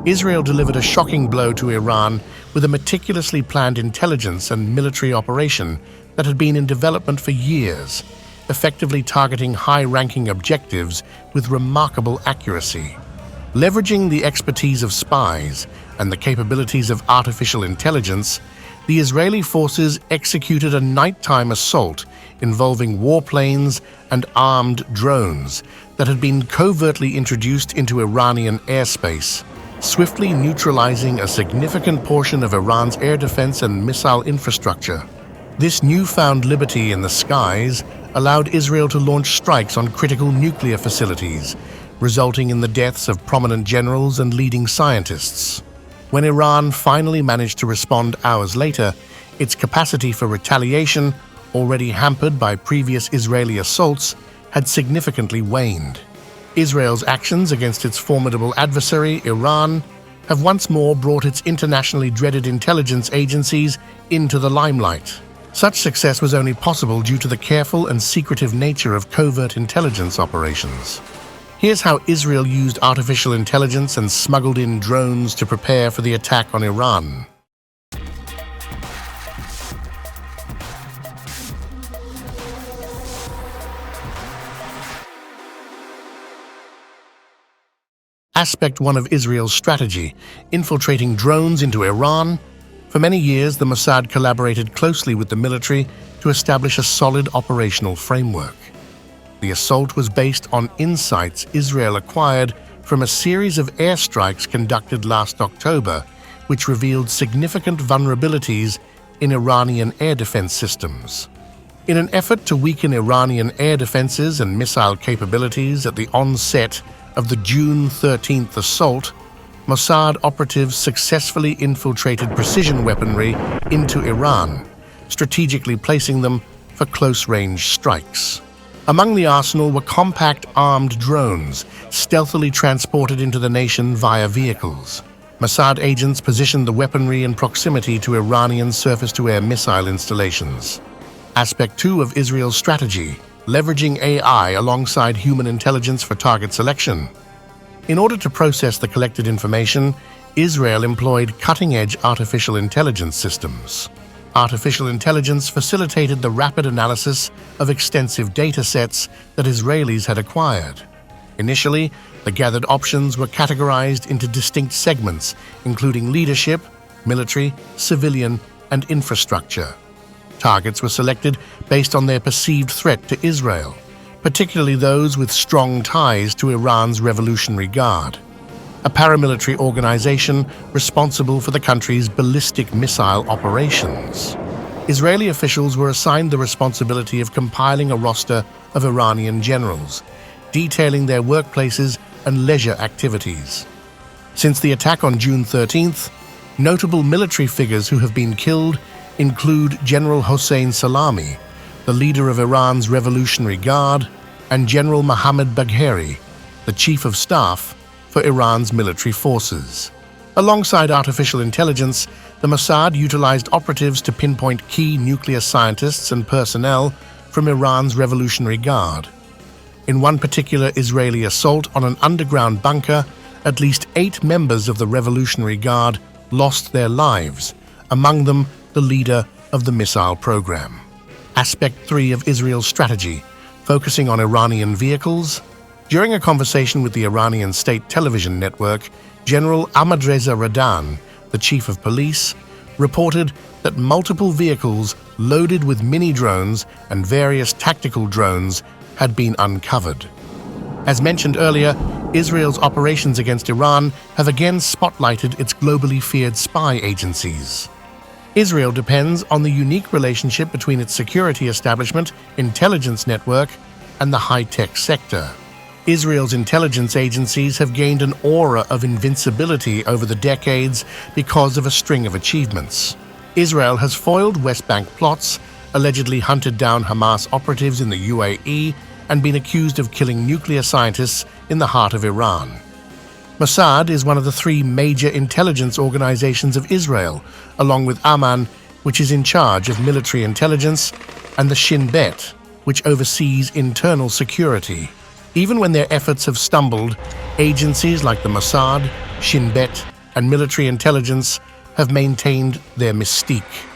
Israel delivered a shocking blow to Iran with a meticulously planned intelligence and military operation that had been in development for years, effectively targeting high-ranking objectives with remarkable accuracy. Leveraging the expertise of spies and the capabilities of artificial intelligence, the Israeli forces executed a nighttime assault involving warplanes and armed drones that had been covertly introduced into Iranian airspace, swiftly neutralizing a significant portion of Iran's air defense and missile infrastructure. This newfound liberty in the skies allowed Israel to launch strikes on critical nuclear facilities, resulting in the deaths of prominent generals and leading scientists. When Iran finally managed to respond hours later, its capacity for retaliation, already hampered by previous Israeli assaults, had significantly waned. Israel's actions against its formidable adversary, Iran, have once more brought its internationally dreaded intelligence agencies into the limelight. Such success was only possible due to the careful and secretive nature of covert intelligence operations. Here's how Israel used artificial intelligence and smuggled-in drones to prepare for the attack on Iran. Aspect 1 of Israel's strategy: infiltrating drones into Iran. For many years, the Mossad collaborated closely with the military to establish a solid operational framework. The assault was based on insights Israel acquired from a series of airstrikes conducted last October, which revealed significant vulnerabilities in Iranian air defense systems. In an effort to weaken Iranian air defenses and missile capabilities at the onset of the June 13th assault, Mossad operatives successfully infiltrated precision weaponry into Iran, strategically placing them for close-range strikes. Among the arsenal were compact armed drones, stealthily transported into the nation via vehicles. Mossad agents positioned the weaponry in proximity to Iranian surface-to-air missile installations. Aspect 2 of Israel's strategy: leveraging AI alongside human intelligence for target selection. In order to process the collected information, Israel employed cutting-edge artificial intelligence systems. Artificial intelligence facilitated the rapid analysis of extensive data sets that Israelis had acquired. Initially, the gathered options were categorized into distinct segments, including leadership, military, civilian, and infrastructure. Targets were selected based on their perceived threat to Israel, particularly those with strong ties to Iran's Revolutionary Guard, a paramilitary organization responsible for the country's ballistic missile operations. Israeli officials were assigned the responsibility of compiling a roster of Iranian generals, detailing their workplaces and leisure activities. Since the attack on June 13th, notable military figures who have been killed include General Hossein Salami, the leader of Iran's Revolutionary Guard, and General Mohammad Bagheri, the chief of staff for Iran's military forces. Alongside artificial intelligence, the Mossad utilized operatives to pinpoint key nuclear scientists and personnel from Iran's Revolutionary Guard. In one particular Israeli assault on an underground bunker, at least 8 members of the Revolutionary Guard lost their lives, among them the leader of the missile program. Aspect 3 of Israel's strategy: focusing on Iranian vehicles. During a conversation with the Iranian state television network, General Ahmadreza Radan, the chief of police, reported that multiple vehicles loaded with mini-drones and various tactical drones had been uncovered. As mentioned earlier, Israel's operations against Iran have again spotlighted its globally feared spy agencies. Israel depends on the unique relationship between its security establishment, intelligence network, and the high-tech sector. Israel's intelligence agencies have gained an aura of invincibility over the decades because of a string of achievements. Israel has foiled West Bank plots, allegedly hunted down Hamas operatives in the UAE, and been accused of killing nuclear scientists in the heart of Iran. Mossad is one of the 3 major intelligence organizations of Israel, along with Amman, which is in charge of military intelligence, and the Shin Bet, which oversees internal security. Even when their efforts have stumbled, agencies like the Mossad, Shin Bet, and military intelligence have maintained their mystique.